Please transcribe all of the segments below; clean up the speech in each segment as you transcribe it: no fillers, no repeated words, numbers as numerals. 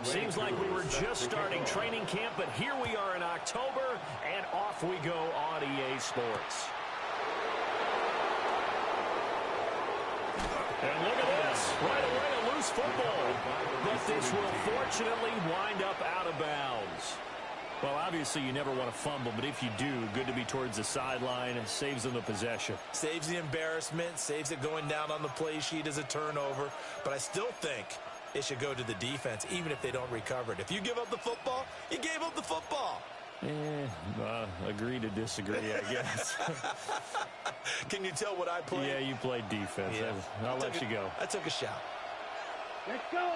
Seems like we were just starting training camp, but here we are in October, and off we go on EA Sports. And look at this. Right away, a loose football. But this will fortunately wind up out of bounds. Well, obviously, you never want to fumble, but if you do, good to be towards the sideline. It saves them the possession. Saves the embarrassment, saves it going down on the play sheet as a turnover. But I still think it should go to the defense, even if they don't recover it. If you give up the football, you gave up the football. Agree to disagree, I guess. Can you tell what I played? Yeah, you played defense. Yeah. I'll let you go. I took a shot. Let's go.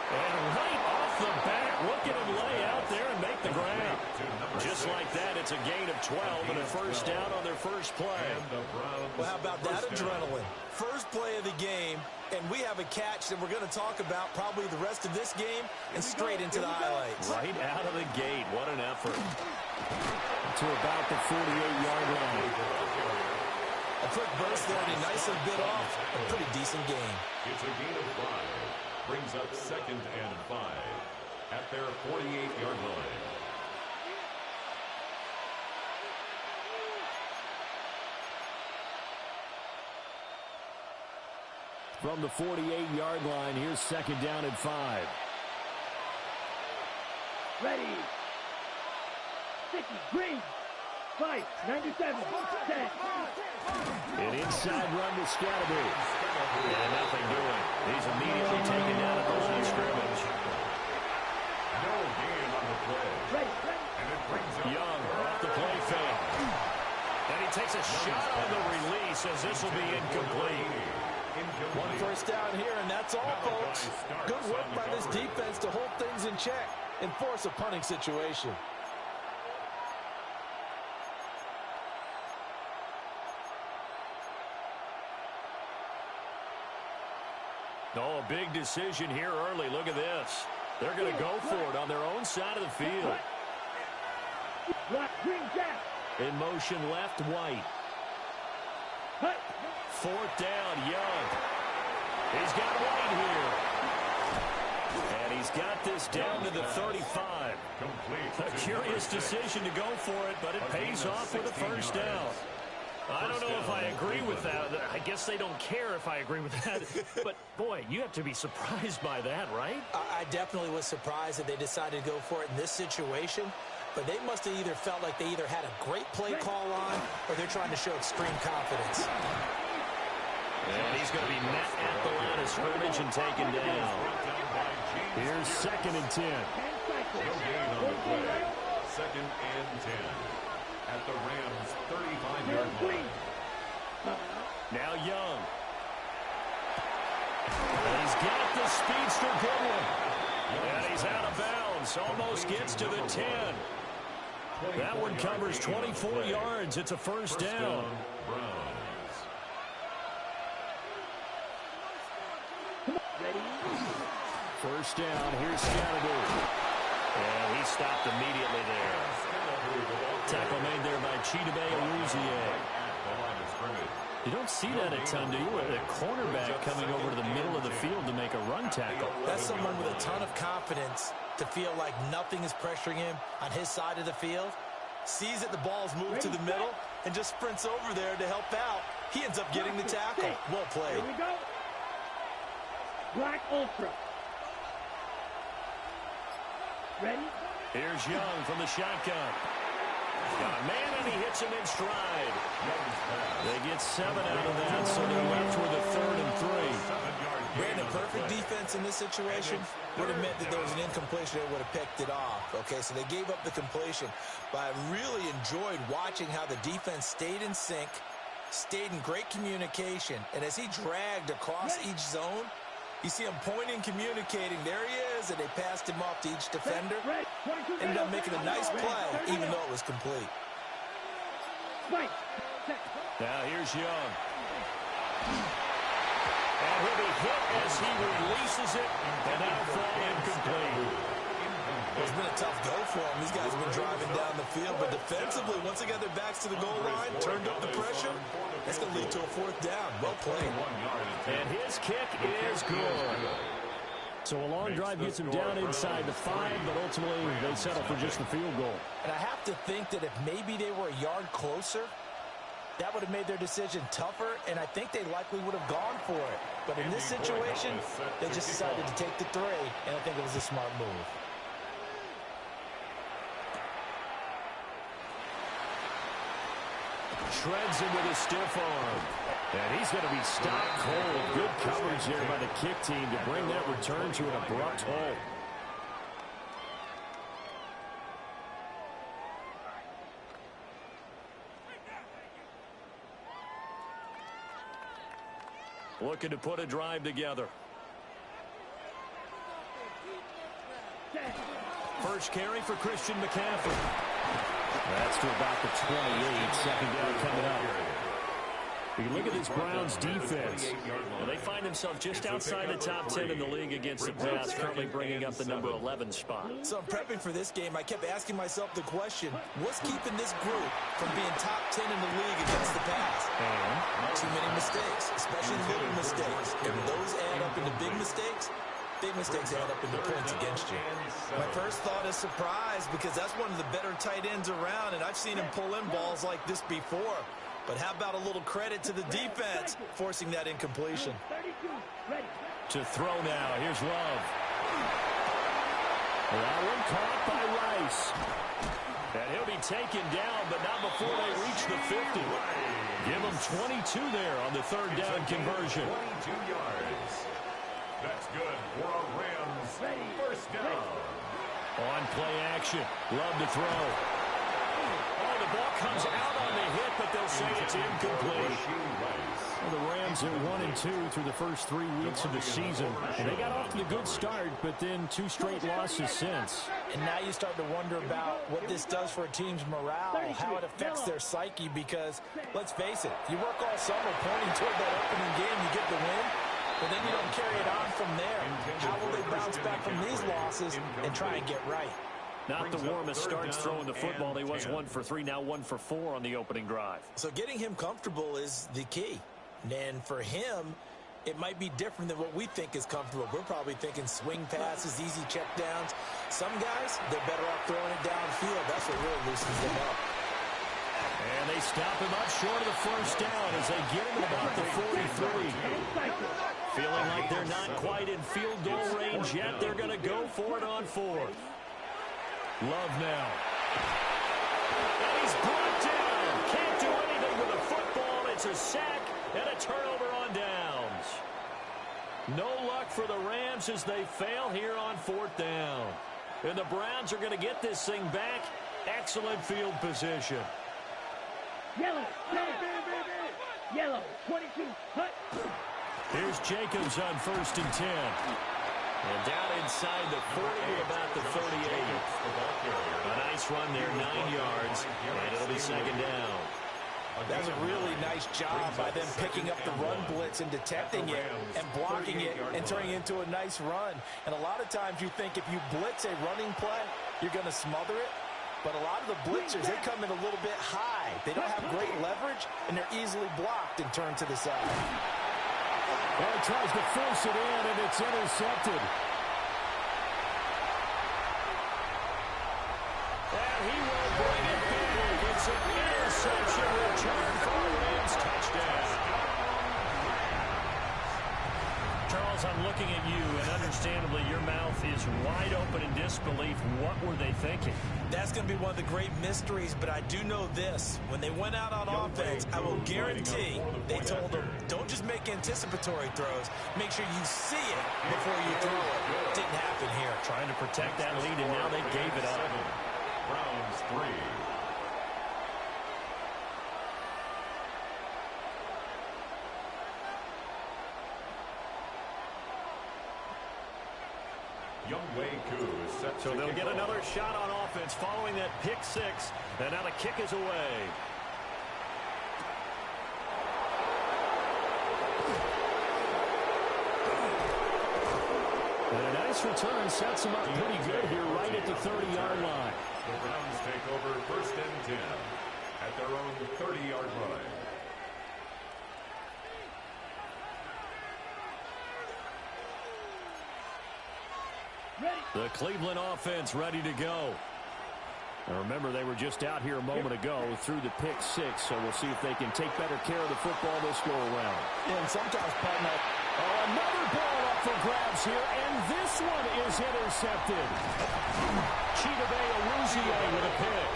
And right off the bat, look at him lay out there and make the grab. Just like that, it's a gain of 12 and a first down on their first play. Well, how about that adrenaline? First play of the game, and we have a catch that we're going to talk about probably the rest of this game and straight into the highlights. Right out of the gate. What an effort. To about the 48-yard line. A quick burst there, and he nicely bit off a pretty decent game. It's a gain of 5. Brings up 2nd and 5 at their 48-yard line. From the 48-yard line, here's 2nd down and 5. Ready. 50, green. 5, 97, 10. An inside run to Scatterby. And nothing doing. He's immediately taken down at the line of scrimmage. No gain on the play. Ready. And it brings up Young off the play fake. And he takes a shot on the release as this will be incomplete. One first down here, and that's all, folks. Good work by this defense to hold things in check and force a punting situation. Oh, a big decision here early. Look at this. They're going to go for it on their own side of the field. Black, green, jack. In motion left, White. Hut. 4th down, Young. He's got White here. And he's got this down to the 35. A curious decision to go for it, but it pays off with a first down. I don't know if I agree with that. I guess they don't care if I agree with that. But, boy, you have to be surprised by that, right? I definitely was surprised that they decided to go for it in this situation. But they must have either felt like they either had a great play call on or they're trying to show extreme confidence. And he's going to be met at the line of scrimmage and taken down. Here's 2nd and 10. no gain on the play. 2nd and 10 at the Rams' 35-yard line. Now Young. And he's got the speedster Goodwin. And he's out of bounds. Almost gets to the 10. That one covers 24 yards. It's a first down. Browns. First down. Here's Scatterby. And he stopped immediately there. Tackle made there by Chidobe Awuzie. You don't see that a ton, do you? A cornerback coming over to the middle of the field to make a run tackle. That's someone with a ton of confidence to feel like nothing is pressuring him on his side of the field. Sees that the ball's moved to the middle and just sprints over there to help out. He ends up getting the tackle. Well played. Here we go. Black Ultra. Ready? Here's Young from the shotgun. Got a man, and he hits him in stride. They get 7 out of that, so they're left with a 3rd and 3. Brandon, perfect defense in this situation would have meant that there was an incompletion that would have picked it off. Okay, so they gave up the completion. But I really enjoyed watching how the defense stayed in sync, stayed in great communication, and as he dragged across each zone, you see him pointing, communicating. There he is, and they passed him off to each defender. Ended up making a nice play, even though it was complete. Now here's Young. And he'll be hit as he releases it, and that'll fall incomplete. It's been a tough go for them. These guys have been driving down the field, but defensively, once they got their backs to the goal line, turned up the pressure, that's going to lead to a fourth down. Well played. And his kick is good. So a long drive gets them down inside the 5, but ultimately they settle for just the field goal. And I have to think that if maybe they were a yard closer, that would have made their decision tougher, and I think they likely would have gone for it. But in this situation, they just decided to take the 3, and I think it was a smart move. Shreds him with a stiff arm. And he's going to be stopped cold. Good coverage there by the kick team to bring that return to an abrupt halt. Looking to put a drive together. First carry for Christian McCaffrey. That's to about the 28. Second down coming up. You look at this Browns defense. Well, they find themselves just outside the top 10 in the league against the pass, currently bringing up the number 11 spot. So in prepping for this game, I kept asking myself the question, what's keeping this group from being top 10 in the league against the pass? Too many mistakes, especially little mistakes. And when those add up into big mistakes add up into points against you. My first thought is surprise, because that's one of the better tight ends around, and I've seen him pull in balls like this before. But how about a little credit to the defense forcing that incompletion? To throw now. Here's Love. That one caught by Rice. And he'll be taken down, but not before they reach the 50. Give him 22 there on the third down conversion. 22 yards. That's good for a Rams first down. On play action. Love to throw. Oh, the ball comes out on the hit, but they'll say it's incomplete. Well, the Rams are 1-2 through the first 3 weeks of the season. And they got off to a good start, but then 2 straight losses since. And now you start to wonder about what this does for a team's morale, how it affects their psyche, because, let's face it, you work all summer pointing toward that opening game, you get the win, but then you don't carry it on from there. How will they bounce back from these losses and try and get right? Not the warmest starts throwing the football. He was 1 for 3, now 1 for 4 on the opening drive. So getting him comfortable is the key. And for him, it might be different than what we think is comfortable. We're probably thinking swing passes, easy checkdowns. Some guys, they're better off throwing it downfield. That's what really loosens them up. And they stop him up short of the first down as they get him about the 43. Feeling like they're not quite in field goal range yet. They're going to go for it on 4th. Love now. And he's brought down. Can't do anything with the football. It's a sack and a turnover on downs. No luck for the Rams as they fail here on 4th down. And the Browns are going to get this thing back. Excellent field position. Yellow, yellow, 22, hut. Here's Jacobs on 1st and 10. And down inside the 40 to about the 38. A nice run there, 9 yards, and it'll be second down. That's a really nice job by them picking up the run blitz and detecting it and blocking it and turning it into a nice run. And a lot of times you think if you blitz a running play, you're going to smother it. But a lot of the blitzers, they come in a little bit high. They don't have great leverage, and they're easily blocked and turned to the side. Well, he tries to force it in, and it's intercepted. And he will bring it back. It's an interception return for a Rams touchdown. Charles, I'm looking at you, and understandably, your mouth is wide open in disbelief. What were they thinking? That's going to be one of the great mysteries, but I do know this. When they went out on offense, I will guarantee they told them, don't just make anticipatory throws. Make sure you see it before you throw it. Didn't happen here. Trying to protect that lead, and now they gave it up. Browns 3. So they'll get another shot on offense following that pick 6, and now the kick is away. And a nice this return sets them up pretty good here right at the 30-yard line. The Browns take over 1st and 10 at their own 30-yard line. The Cleveland offense ready to go. Now remember, they were just out here a moment ago through the pick 6, so we'll see if they can take better care of the football this go around. Yeah, and sometimes, partner, another ball up for grabs here, and this one is intercepted. Chidobe Awuzie with a pick.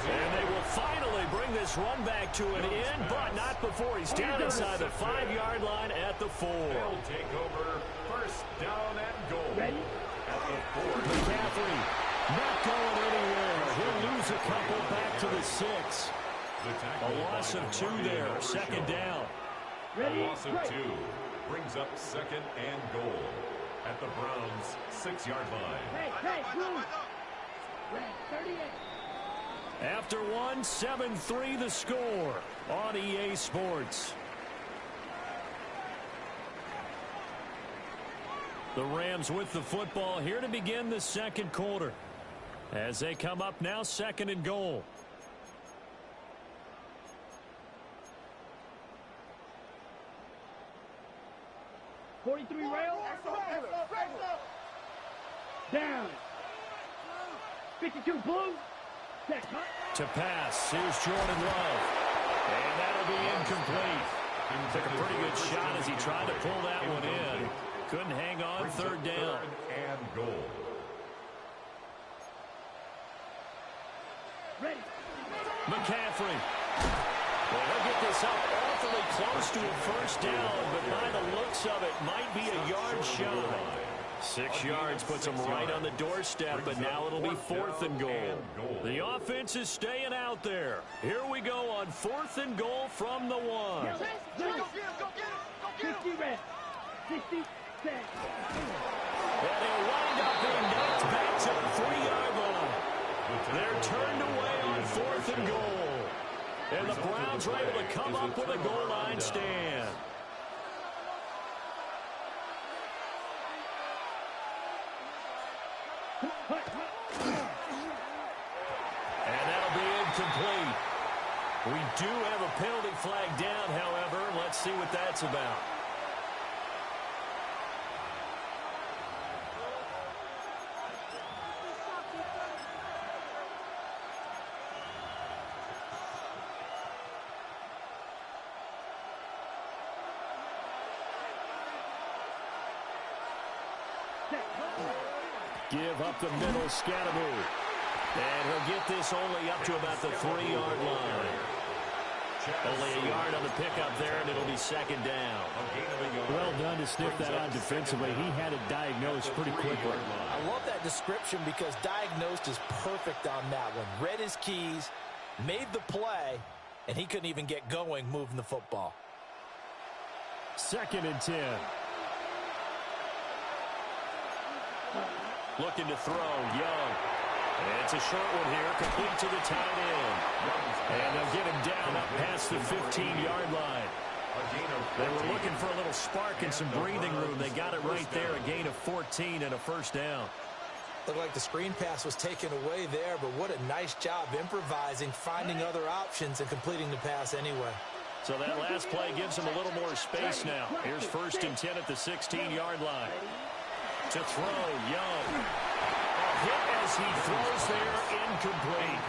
And they will finally bring this run back to an end, but not before he's down inside the 5-yard line at the 4. They'll take over 1st down and goal. Ready? At the 4. McCaffrey not going anywhere. He'll lose a couple back to the 6. A loss of 2 there. 2nd down. Ready? A loss of 2 brings up 2nd and goal at the Browns' 6-yard line. Hey, move. Red 38. After 1, 7-3 the score on EA Sports. The Rams with the football here to begin the 2nd quarter. As they come up now, 2nd and goal. '43 rail. Down. 52 blue. Set. To pass, here's Jordan Love. And that'll be incomplete. Took a pretty good shot as he tried to pull that one in. Couldn't hang on. 3rd down. 3rd and goal. Ready. McCaffrey. Well, he'll get this up awfully close to a 1st down, but by the looks of it, might be a yard shy. 6 yards puts him right on the doorstep, but now it'll be 4th and goal. The offense is staying out there. Here we go on 4th and goal from the 1. 50 red. 60 set. And he'll wind up being knocked back to the 3-yard line. They're turned away on 4th and goal. And the Browns are able to come up with a goal line stand. And that'll be incomplete. We do have a penalty flag down, however. Let's see what that's about. Give up the middle, Scattermove. And he'll get this only up to about the 3-yard line. Only a yard on the pickup there, and it'll be 2nd down. Well done to sniff that out defensively. He had it diagnosed pretty quickly. I love that description because diagnosed is perfect on that one. Read his keys, made the play, and he couldn't even get going moving the football. 2nd and 10. Looking to throw, Young. And it's a short one here, complete to the tight end. And they'll get him down up past the 15-yard line. They were looking for a little spark and some breathing room. They got it right there, a gain of 14 and a 1st down. Looked like the screen pass was taken away there, but what a nice job improvising, finding other options, and completing the pass anyway. So that last play gives them a little more space now. Here's 1st and 10 at the 16-yard line. To throw, Young. A hit as he throws there, incomplete.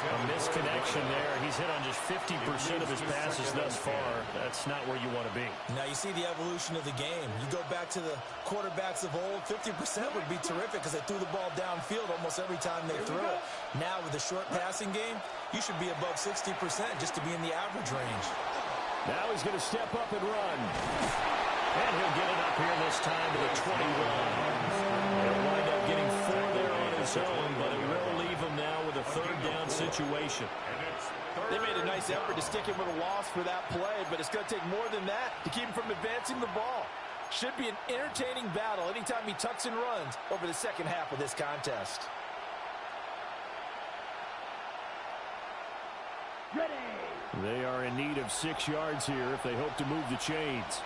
A misconnection there. He's hit on just 50% of his passes thus far. That's not where you want to be. Now you see the evolution of the game. You go back to the quarterbacks of old, 50% would be terrific because they threw the ball downfield almost every time they threw it. Now with the short passing game, you should be above 60% just to be in the average range. Now he's going to step up and run. And he'll get it up here this time to the 21. He'll wind up getting 4 there on his own, but it will leave him now with a 3rd down situation. They made a nice effort to stick him with a loss for that play, but it's going to take more than that to keep him from advancing the ball. Should be an entertaining battle anytime he tucks and runs over the 2nd half of this contest. Ready. They are in need of 6 yards here if they hope to move the chains.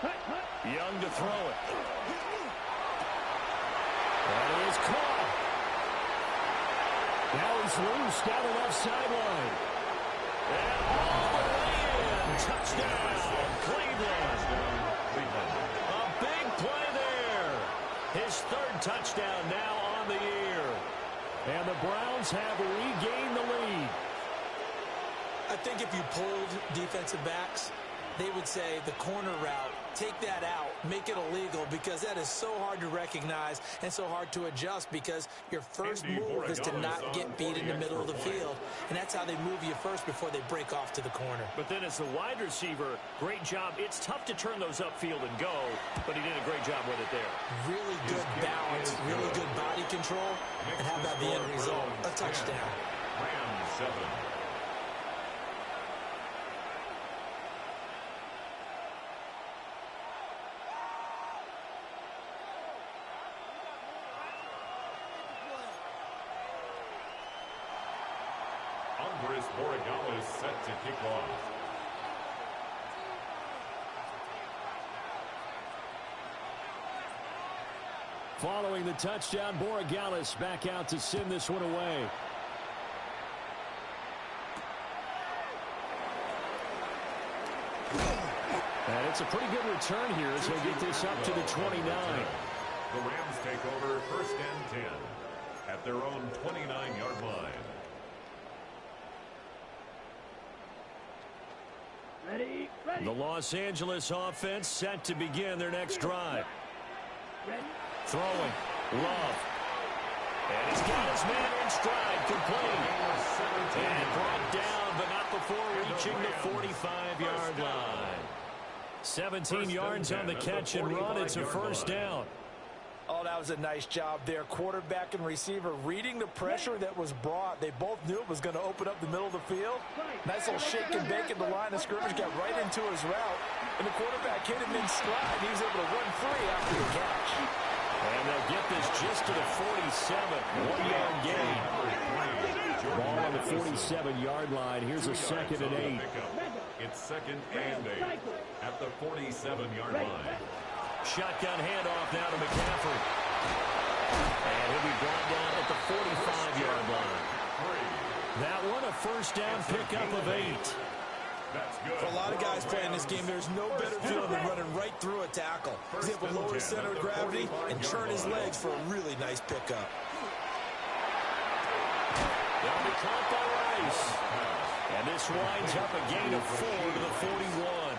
Young to throw it. That is caught. Now he's loose down the left sideline. And all the way in. Touchdown, Cleveland. A big play there. His third touchdown now on the year. And the Browns have regained the lead. I think if you pulled defensive backs, they would say the corner route, take that out, make it illegal, because that is so hard to recognize and so hard to adjust, because your first move is to not get beat in the middle of the field, and that's how they move you first before they break off to the corner. But then as the wide receiver, great job. It's tough to turn those upfield and go, but he did a great job with it there. Really good balance, really good body control, and how about the end result? A touchdown. Rams 7. Andres Borregales set to kick off. Following the touchdown, Borregales back out to send this one away. And it's a pretty good return here as they get this up to the 29. The Rams take over 1st and 10 at their own 29-yard line. Ready, ready. The Los Angeles offense set to begin their next drive. Ready. Throwing. Love. And he's got his man in stride. Complete. And brought down, but not before reaching the 45-yard line. 17 yards on the catch and run. It's a first down. Oh, that was a nice job there. Quarterback and receiver reading the pressure that was brought. They both knew it was going to open up the middle of the field. Nice little shake and bake at the line of scrimmage. Got right into his route. And the quarterback hit him in stride. He was able to run free after the catch. And they'll get this just to the 47. 1-yard gain. Ball on the 47-yard line. Here's a 2nd and 8. It's 2nd and 8 at the 47-yard line. Shotgun handoff now to McCaffrey. And he'll be brought down at the 45-yard line. That one a first down pickup of 8. That's good. For a lot of guys playing this game, there's no better feeling than running right through a tackle. He's able to lower his center of gravity and churn his legs for a really nice pickup. They'll be caught by Rice. And this winds up a gain of 4 to the 41.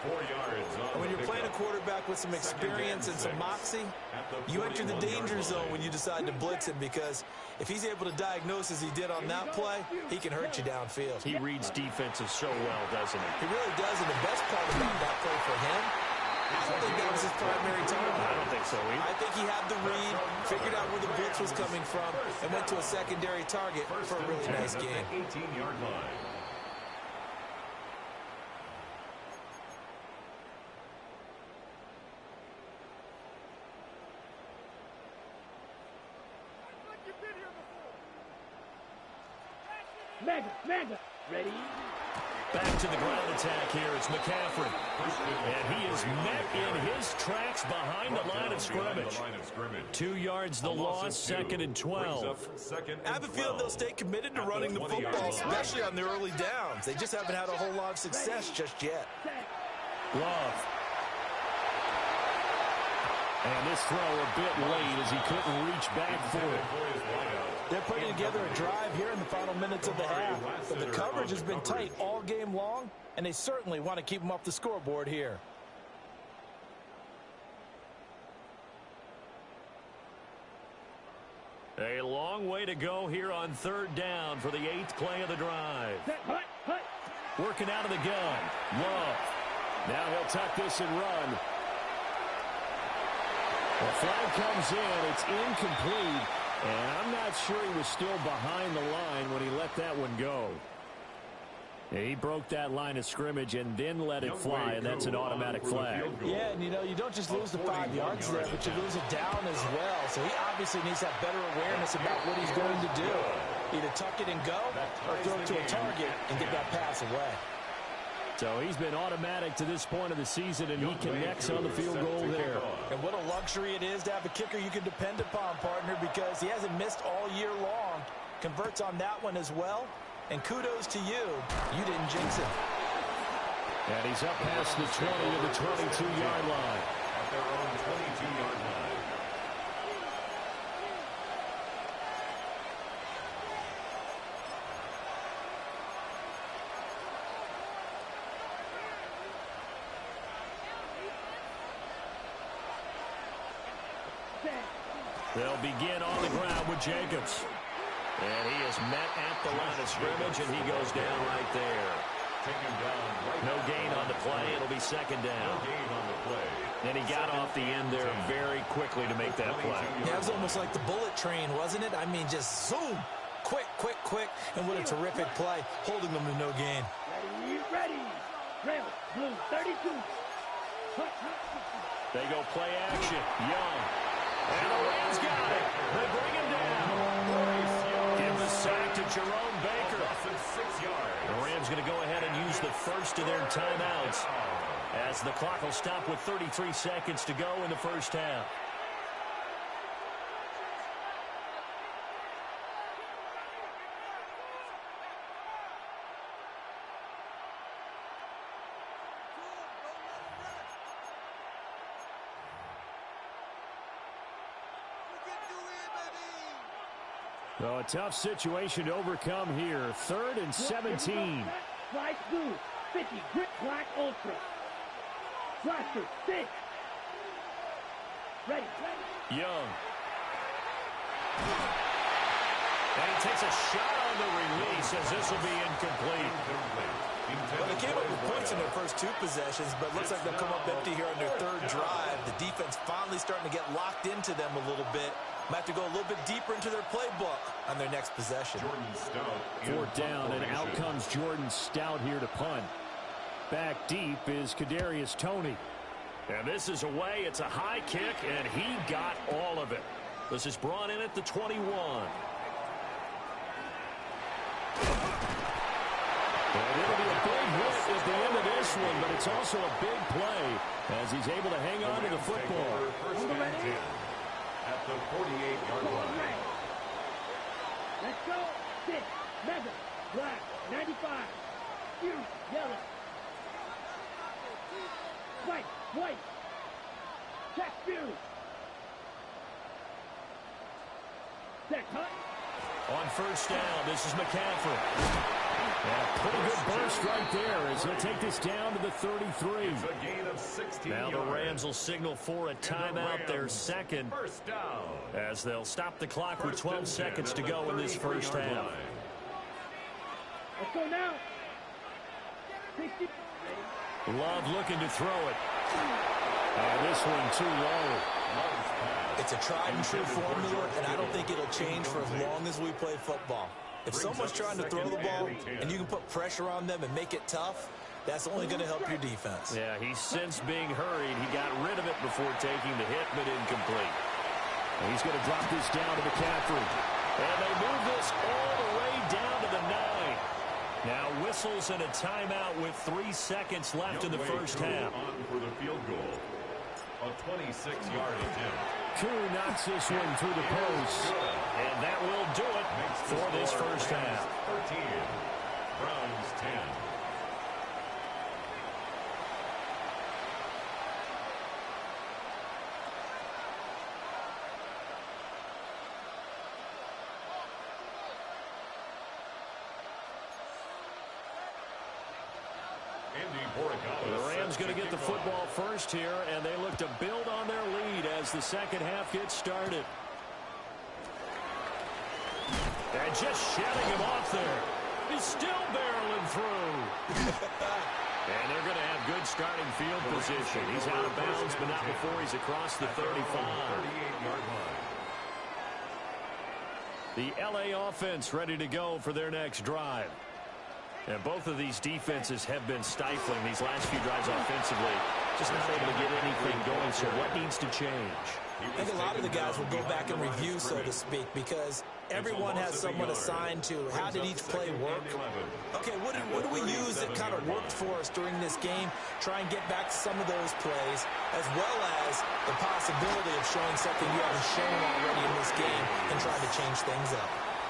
4 yards on When you're playing a quarterback with some experience and some moxie, you enter the danger zone when you decide to blitz him, because if he's able to diagnose as he did on that play, he can hurt you downfield. He reads defenses so well, doesn't he? He really does, and the best part about that play for him, I don't think that was his primary target. I don't think so either. I think he had the read, figured out where the blitz was coming from, and went to a secondary target for a really nice game. 18-yard line. Mega. Ready. Back to the ground attack here. It's McCaffrey. And he is met in his tracks behind the line of scrimmage. 2 yards the loss, 2nd and 12. I have a feeling they'll stay committed to running the football, especially on the early downs. They just haven't had a whole lot of success just yet. Love. And this throw a bit late as he couldn't reach back for it. They're putting together a drive here in the final minutes of the half. But the coverage has been tight all game long, and they certainly want to keep them off the scoreboard here. A long way to go here on 3rd down for the 8th play of the drive. Working out of the gun. Love. Now he'll tuck this and run. The flag comes in. It's incomplete. And I'm not sure he was still behind the line when he let that one go. He broke that line of scrimmage and then let it fly, and that's an automatic flag. Yeah, and you don't just lose the 5 yards there, but you lose it down as well. So he obviously needs to have better awareness about what he's going to do. Either tuck it and go or throw it to a target and get that pass away. So he's been automatic to this point of the season, and he connects on the field goal there. And what a luxury it is to have a kicker you can depend upon, partner, because he hasn't missed all year long. Converts on that one as well. And kudos to you. You didn't jinx him. And he's up past the 20 to the 22-yard line. At their own 22-yard line. They'll begin on the ground with Jacobs. And he is met at the line of scrimmage, and he goes down right there. No gain on the play. It'll be second down. No gain on the play. And he got off the end there very quickly to make that play. Yeah, it was almost like the bullet train, wasn't it? I mean, just zoom. Quick, quick, quick. And what a terrific play, holding them to no gain. Ready. Rail, blue, 32. They go play action. Young. And the Rams got it. They bring him down. Give the sack to Jerome Baker. The Rams going to go ahead and use the first of their timeouts as the clock will stop with 33 seconds to go in the first half. So a tough situation to overcome here. 3rd and 17. Flash blue, 50, grip black ultra. Blaster, 6. Ready. Young. And he takes a shot on the release as this will be incomplete. Well, they came up with points in their first 2 possessions, but it looks like they'll come up empty here on their 3rd drive. The defense finally starting to get locked into them a little bit. Might have to go a little bit deeper into their playbook on their next possession. 4th down, and out comes Jordan Stout here to punt. Back deep is Kadarius Toney. And this is away. It's a high kick, and he got all of it. This is brought in at the 21. And it'll be a big hit at the end of this one, but it's also a big play as he's able to hang on to the football. At the 48-yard line. Let's go. 6, Mega, black, 95. Hughes, yellow. White. Check Hughes. Set cut. On first down, this is McCaffrey. And a pretty good burst right there as he'll take this down to the 33. It's a gain of 16 Now the yards. Rams will signal for a timeout, their second, First down. as they'll stop the clock with 12 seconds to go in this first half. Let's go now. 60. Love looking to throw it. And this one too low. It's a tried and true formula, and I don't think it'll change for as long as we play football. If someone's trying to throw the ball and you can put pressure on them and make it tough, that's only going to help your defense. Yeah, he's since being hurried. He got rid of it before taking the hit, but incomplete. And he's going to drop this down to McCaffrey. And they move this all the way down to the 9. Now whistles and a timeout with 3 seconds left in the first half. On for the field goal. A 26-yard attempt. Koo knocks this one through the post. And that will do it for this first half. 13. Browns 10. The Rams going to get the football first here, and they look to build on their lead as the second half gets started. And just shedding him off there. He's still barreling through. And they're going to have good starting field position. He's out of bounds, but not before he's across the 35. 38-yard line. The LA offense ready to go for their next drive. And both of these defenses have been stifling these last few drives offensively. Just not able to get anything going, so what needs to change? I think a lot of the guys will go back and review, so to speak, because everyone has someone assigned to how did each play work. Okay, what do we use that kind of worked for us during this game? Try and get back to some of those plays, as well as the possibility of showing something you haven't shown already in this game and trying to change things up.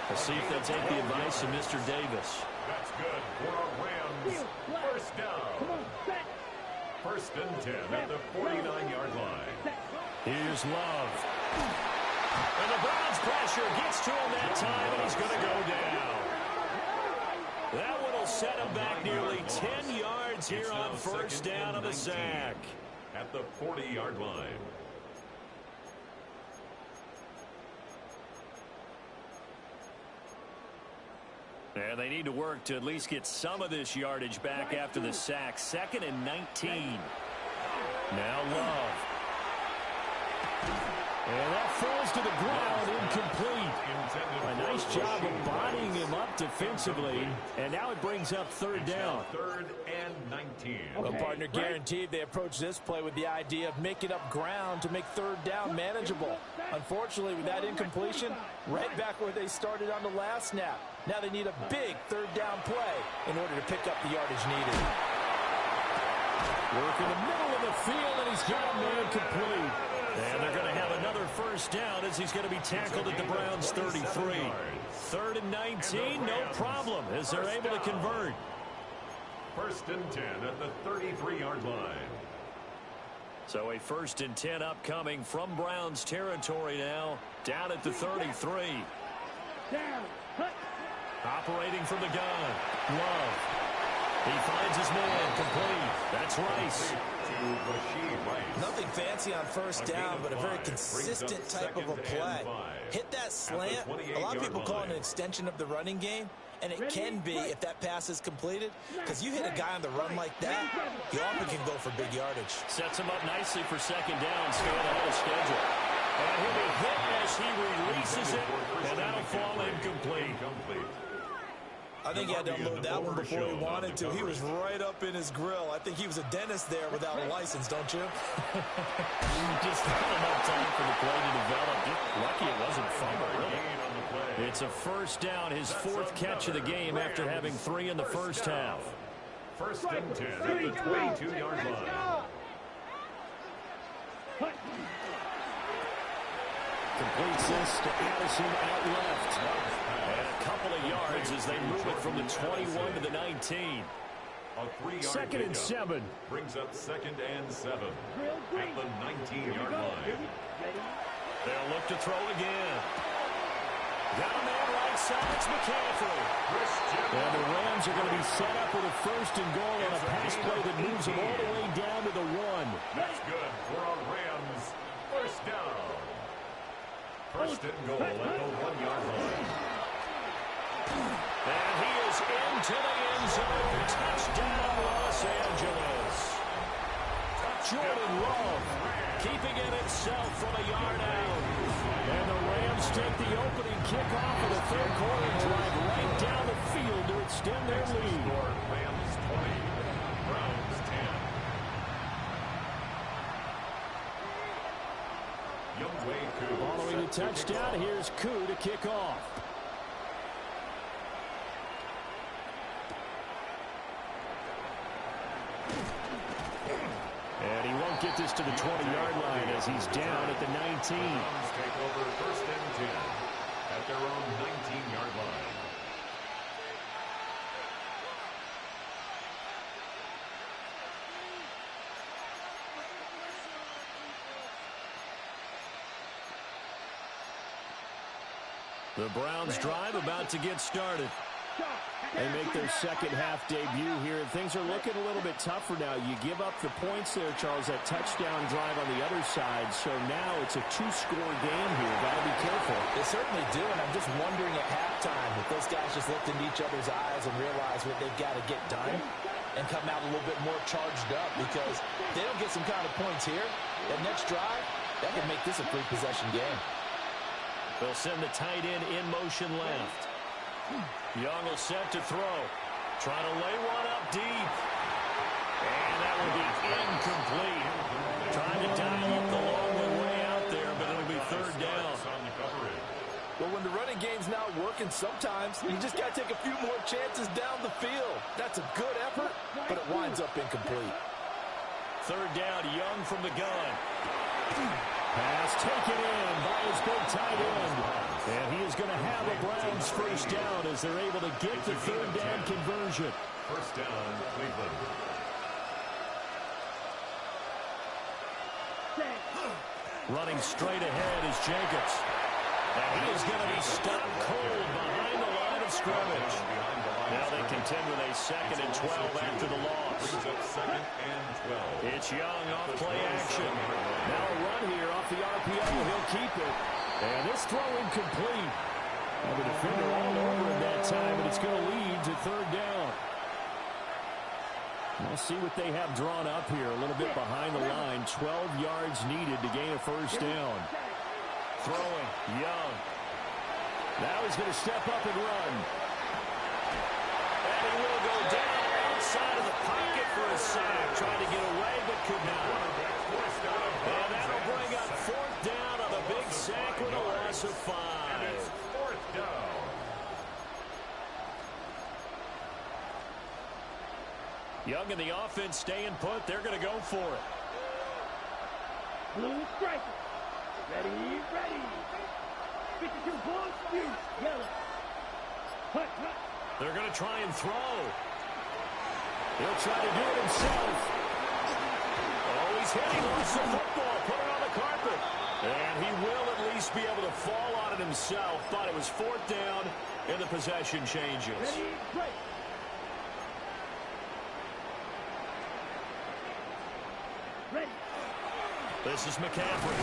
We'll see if they take the advice of Mr. Davis. That's good for a Rams. First down. Come on, set. First and 10 at the 49-yard line. Here's Love. And the Browns pressure gets to him that time, and he's going to go down. That one will set him back nearly 10 yards here on first down on the sack. At the 40-yard line. And they need to work to at least get some of this yardage back after the sack. 2nd and 19. Now Love. And that falls to the ground, incomplete. A nice job of bodying him up defensively. And now it brings up third down. 3rd and 19. Well, partner, guaranteed they approach this play with the idea of making up ground to make third down manageable. Unfortunately, with that incompletion, right back where they started on the last snap. Now they need a big third down play in order to pick up the yardage needed. Work in the middle of the field, and he's got a man complete. And they're going to have another first down as he's going to be tackled at the Browns' 33. 3rd and 19, no problem, as they're able to convert. 1st and 10 at the 33-yard line. So a 1st and 10 upcoming from Browns territory now, down at the 33. Down. Cut. Operating from the gun. Love. He finds his man complete. That's Rice. Nothing fancy on first down, but a very consistent type of a play. Hit that slant. A lot of people call it an extension of the running game, and it can be if that pass is completed, because you hit a guy on the run like that, he often can go for big yardage. Sets him up nicely for 2nd down, staying ahead of schedule. And he'll be hit as he releases it, and that'll fall incomplete. I think he had to unload that one before he wanted to. He was right up in his grill. I think he was a dentist there without a license, don't you? Just not enough time for the play to develop. Just lucky it wasn't fumble, really. It's a first down, his 4th catch of the game after having 3 in the first half. 1st and 10 at the 22-yard line. Completes this to Addison out left. And a couple of yards as they move it from the 21 to the 19. A 3-yard 2nd and 7. Brings up 2nd and 7 at the 19-yard line. They'll look to throw again. Got a man right side. It's McCaffrey. And the Rams are going to be set up with a 1st and goal on a pass play that moves them all the way down to the 1. That's good for a Rams first down. 1st and goal at the 1-yard line. And he is into the end zone. Touchdown, Los Angeles. Jordan Love keeping it himself from a yard out. And the Rams take the opening kickoff of the 3rd quarter and drive right down the field to extend their lead. Rams 20, Browns 10. Younghoe Koo. Following the touchdown, here's Koo to kick off. And he won't get this to the 20-yard line as he's down at the 19. Browns take over 1st and 10 at their own 19-yard line. The Browns drive about to get started. They make their second half debut here, and things are looking a little bit tougher now. You give up the points there, Charles, that touchdown drive on the other side. So now it's a 2-score game here. Got to be careful. They certainly do, and I'm just wondering at halftime if those guys just looked into each other's eyes and realized what they've got to get done and come out a little bit more charged up, because if they don't get some kind of points here, that next drive, that could make this a 3-possession game. They'll send the tight end in motion left. Young will set to throw. Trying to lay one up deep. And that will be incomplete. Trying to dial up the long one way out there, but it'll be 3rd down. Well, when the running game's not working sometimes. You just got to take a few more chances down the field. That's a good effort, but it winds up incomplete. Third down, Young from the gun. Pass taken in by his big tight end. And he is going to have a Browns first down as they're able to get the third down conversion. First down, Cleveland. Running straight ahead is Jacobs. And he is going to be stopped cold behind the line of scrimmage. Now they contend with a 2nd and 12 after the loss. Second and 12. It's Young off play action. Now a run here off the RPO. He'll keep it. And this throw incomplete. And the defender all over him that time, and it's going to lead to third down. We'll see what they have drawn up here. A little bit behind the line. 12 yards needed to gain a first down. Throwing, Young. Now he's going to step up and run. And he will go down outside of the pocket for a sack. Trying to get away, but could not. And that'll bring up fourth down on a big sack with a loss of 5. Fourth down. Young and the offense staying put. They're going to go for it. Blue striker. Ready, ready. 52 blue, you yellow. Hut, hut. They're going to try and throw. He'll try to do it himself. Oh, he's hitting loose the football. Put it on the carpet. And he will at least be able to fall on it himself. But it was fourth down, and the possession changes. Ready, break. Ready. This is McCaffrey.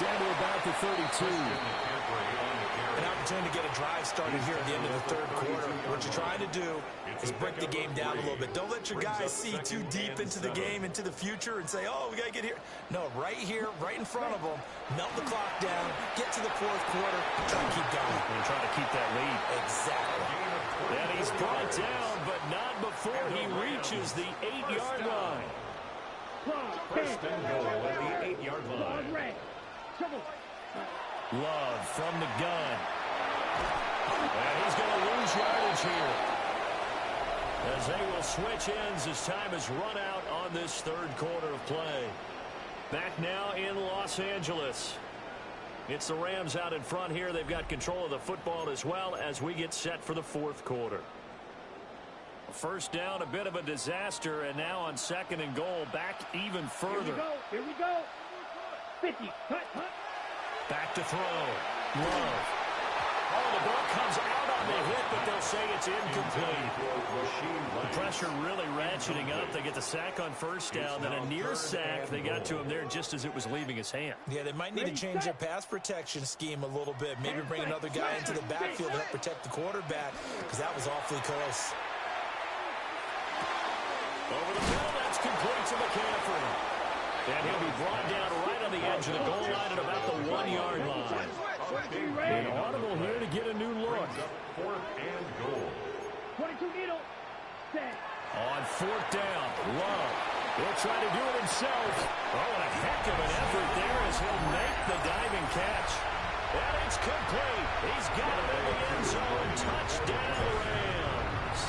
Down to about the 32. An opportunity to get a drive started here at the end of the third quarter. What you're trying to do is break the game down a little bit. Don't let your guys see too deep into the game, into the future, and say, oh, we got to get here. No, right here, right in front of them, melt the clock down, get to the fourth quarter, and try to keep going. And try to keep that lead. Exactly. And he's brought down, but not before he reaches the 8-yard line. First and goal at the 8-yard line. Love from the gun. And he's going to lose yardage here, as they will switch ends as time has run out on this third quarter of play. Back now in Los Angeles. It's the Rams out in front here. They've got control of the football as well as we get set for the fourth quarter. First down, a bit of a disaster, and now on 2nd and goal, back even further. Here we go. 50, hut, hut. Back to throw. Love. Oh, the ball comes out on the hit, but they'll say it's incomplete. The pressure really ratcheting up. They get the sack on first down, then a near sack. They got to him there just as it was leaving his hand. Yeah, they might need to change their pass protection scheme a little bit. Maybe bring another guy into the backfield to help protect the quarterback, because that was awfully close. Over the middle, that's complete to McCaffrey. And he'll be brought down right on the edge of the goal line at about the 1-yard line. An audible here to get a new look. Fourth and goal. 22 needle. Set. On fourth down, Love. He'll try to do it himself. Oh, and a heck of an effort there as he'll make the diving catch. And it's complete. He's got it in the end zone. Touchdown, Rams.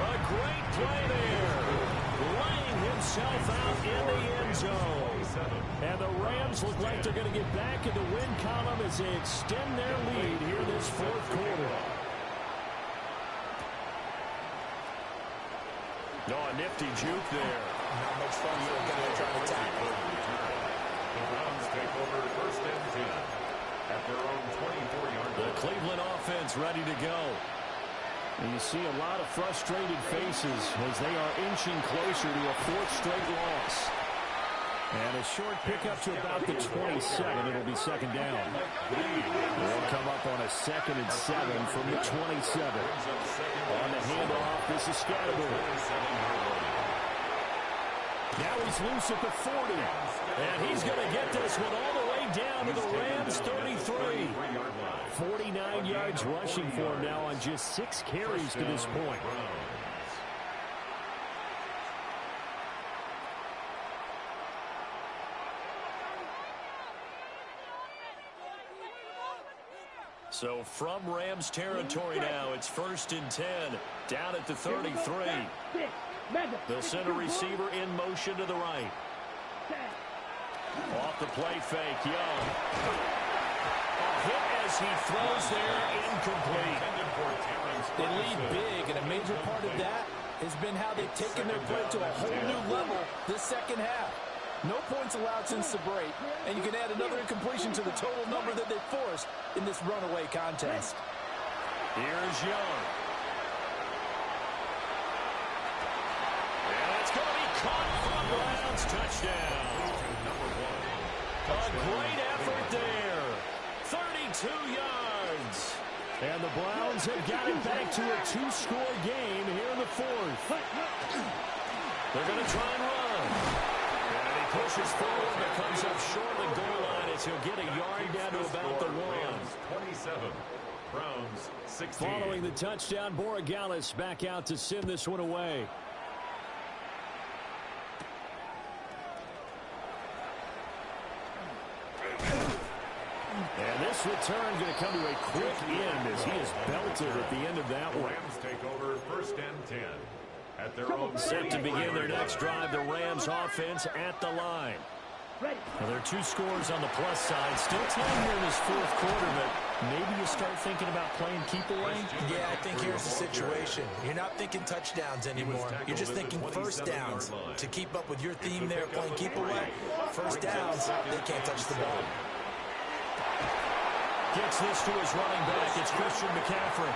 A great play there. Laying himself out in the end zone. And the Rams look like they're going to get back in the win column as they extend their lead here this fourth quarter. No, a nifty juke there. Not much fun for a guy trying to tackle. The Browns take over first and 10 at their own 24-yard line. The Cleveland offense ready to go. And you see a lot of frustrated faces as they are inching closer to a fourth straight loss. And a short pickup to about the 27. It'll be second down. They'll come up on a 2nd and 7 from the 27. On the handoff, this is Scatterboard. Now he's loose at the 40. And he's going to get this one all the way down to the Rams 33. 49 yards rushing for him now on just 6 carries to this point. So from Rams territory now, it's 1st and 10, down at the 33. They'll send a receiver in motion to the right. Off the play fake, Young. A hit as he throws there, incomplete. They lead big, and a major part of that has been how they've taken their play to a whole new level this second half. No points allowed since the break, and you can add another incompletion to the total number that they've forced in this runaway contest. Here's Young. And it's going to be caught for a Browns touchdown. A great effort there. 32 yards. And the Browns have got it back to a 2-score game here in the 4th. They're going to try and run. And he pushes forward but comes up short of the goal line as he'll get a yard down to about the 1. 27. Browns 16. Following the touchdown, Borregales back out to send this one away. And this return going to come to a quick end as he is belted at the end of that one. Rams take over 1st and 10 at their own. Set to begin their next drive, the Rams offense at the line. Well, there are 2 scores on the plus side. Still time here in this 4th quarter, but maybe you start thinking about playing keep away. Yeah, I think here's the situation. You're not thinking touchdowns anymore. You're just thinking first downs. To keep up with your theme there, playing keep away, first downs, they can't touch the ball. Gets this to his running back. It's Christian McCaffrey.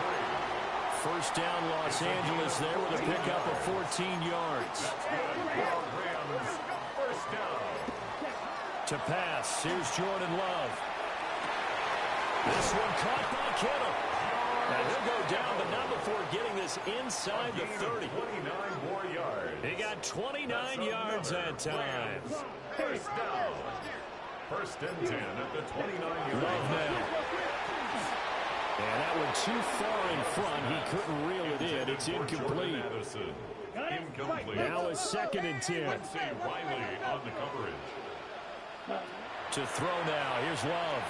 First down, Los Angeles there with a pickup of 14 yards. Rams first down. To pass, here's Jordan Love. This one caught by Kittle. Now he'll go down, but not before getting this inside the 30. 29 more yards. He got 29 yards that time. First down. 1st and 10 at the 29-yard Love line. now. And that one too far in front. He couldn't reel it in. It's incomplete. Incomplete. Now it's 2nd and 10. Quincy Riley on the coverage. To throw now. Here's Love.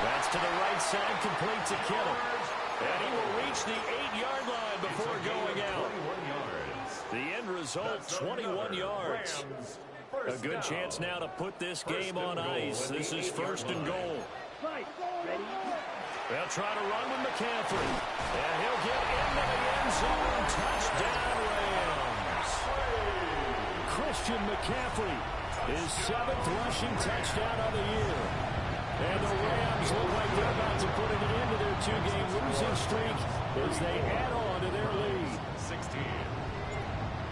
That's to the right side, complete to Kittle. And he will reach the 8-yard line before going out. 21 yards. The end result, 21 yards. A good chance now to put this game on ice. This is 1st and goal. They'll try to run with McCaffrey. And he'll get into the end zone. Touchdown, Rams. Christian McCaffrey, his 7th rushing touchdown of the year. And the Rams look like they're about to put an end to their 2-game losing streak as they add on to their lead. 16.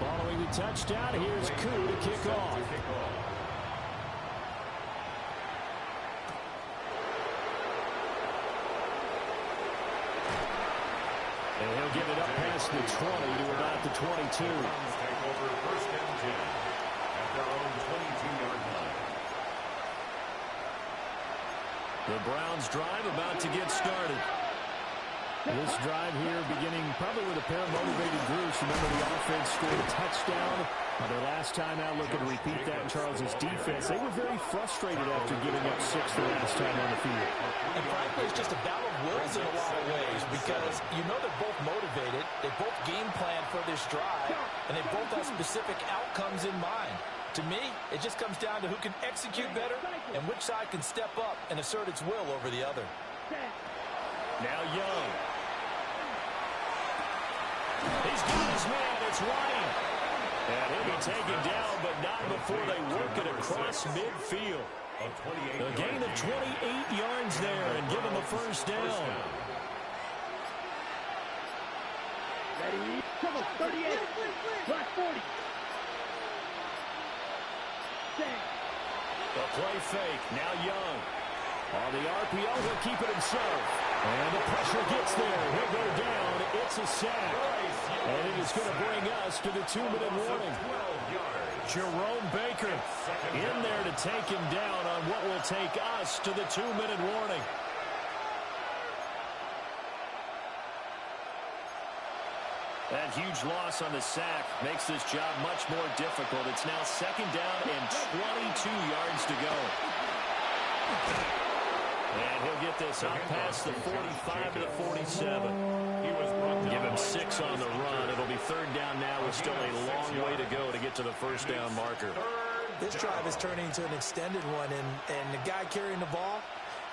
Following the touchdown, here's Koo to kick off. And he'll get it up past the 20 to about the 22. Browns take over 1st and 10 at their own 22-yard line. The Browns drive about to get started. This drive here beginning probably with a pair of motivated groups. Remember, the offense scored a touchdown. Their last time out, looking to repeat that in Charles' defense. They were very frustrated after giving up 6 the last time on the field. And frankly, it's just a battle of wills in a lot of ways because you know they're both motivated. They both game plan for this drive, and they both have specific outcomes in mind. To me, it just comes down to who can execute better and which side can step up and assert its will over the other. Now Young. He's got his man. It's White. And he'll be taken down, but not before they work it across midfield. A gain of 28 yards there and give him a first down. Ready? Come on, 38. Black 40. The play fake. Now Young. On the RPO, he'll keep it himself. And the pressure gets there. He'll go down. It's a sack. And it is going to bring us to the 2-minute warning. Jerome Baker in there to take him down on what will take us to the 2-minute warning. That huge loss on the sack makes this job much more difficult. It's now 2nd down and 22 yards to go. And he'll get this out past the 45 to the 47. Give him 6 on the run. It'll be third down now with still a long way to go to get to the first down marker. This drive is turning into an extended one, and the guy carrying the ball,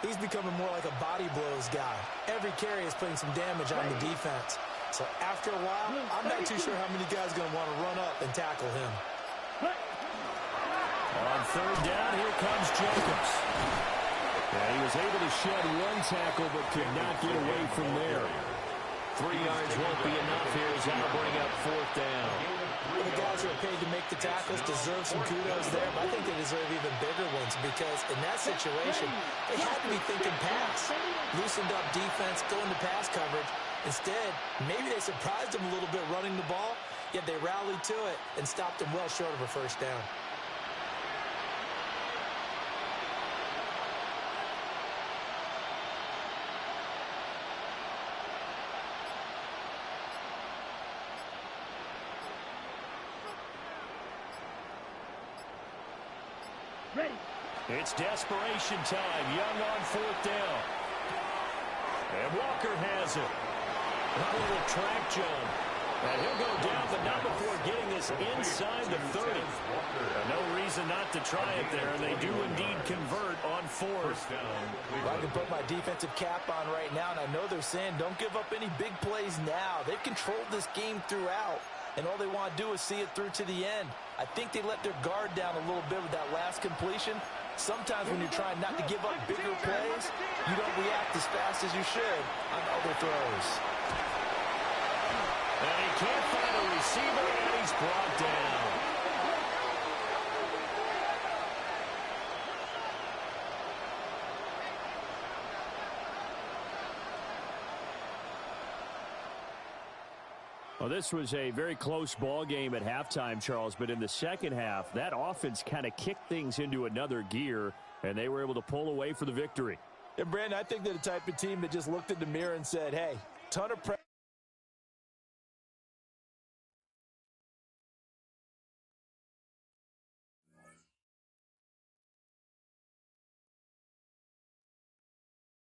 he's becoming more like a body blows guy. Every carry is putting some damage on the defense. So after a while, I'm not too sure how many guys are going to want to run up and tackle him. On third down, here comes Jacobs. And he was able to shed one tackle, but could not get away from there. 3 yards won't be enough here as that'll bring up fourth down. Well, the guys who are paid to make the tackles deserve some kudos there, but I think they deserve even bigger ones because in that situation, they had to be thinking pass. Loosened up defense, going to pass coverage. Instead, maybe they surprised them a little bit running the ball, yet they rallied to it and stopped them well short of a first down. Ready. It's desperation time. Young on fourth down. And Walker has it. A little track jump. And he'll go down, but not before getting this inside the 30. No reason not to try it there, and they do indeed convert on fourth. Well, I can put my defensive cap on right now, and I know they're saying don't give up any big plays now. They've controlled this game throughout, and all they want to do is see it through to the end. I think they let their guard down a little bit with that last completion. Sometimes when you're trying not to give up bigger plays, you don't react as fast as you should on other throws. And he can't find a receiver, and he's brought down. Well, this was a very close ball game at halftime, Charles, but in the second half, that offense kind of kicked things into another gear, and they were able to pull away for the victory. And, Brandon, I think they're the type of team that just looked in the mirror and said, hey, ton of pressure.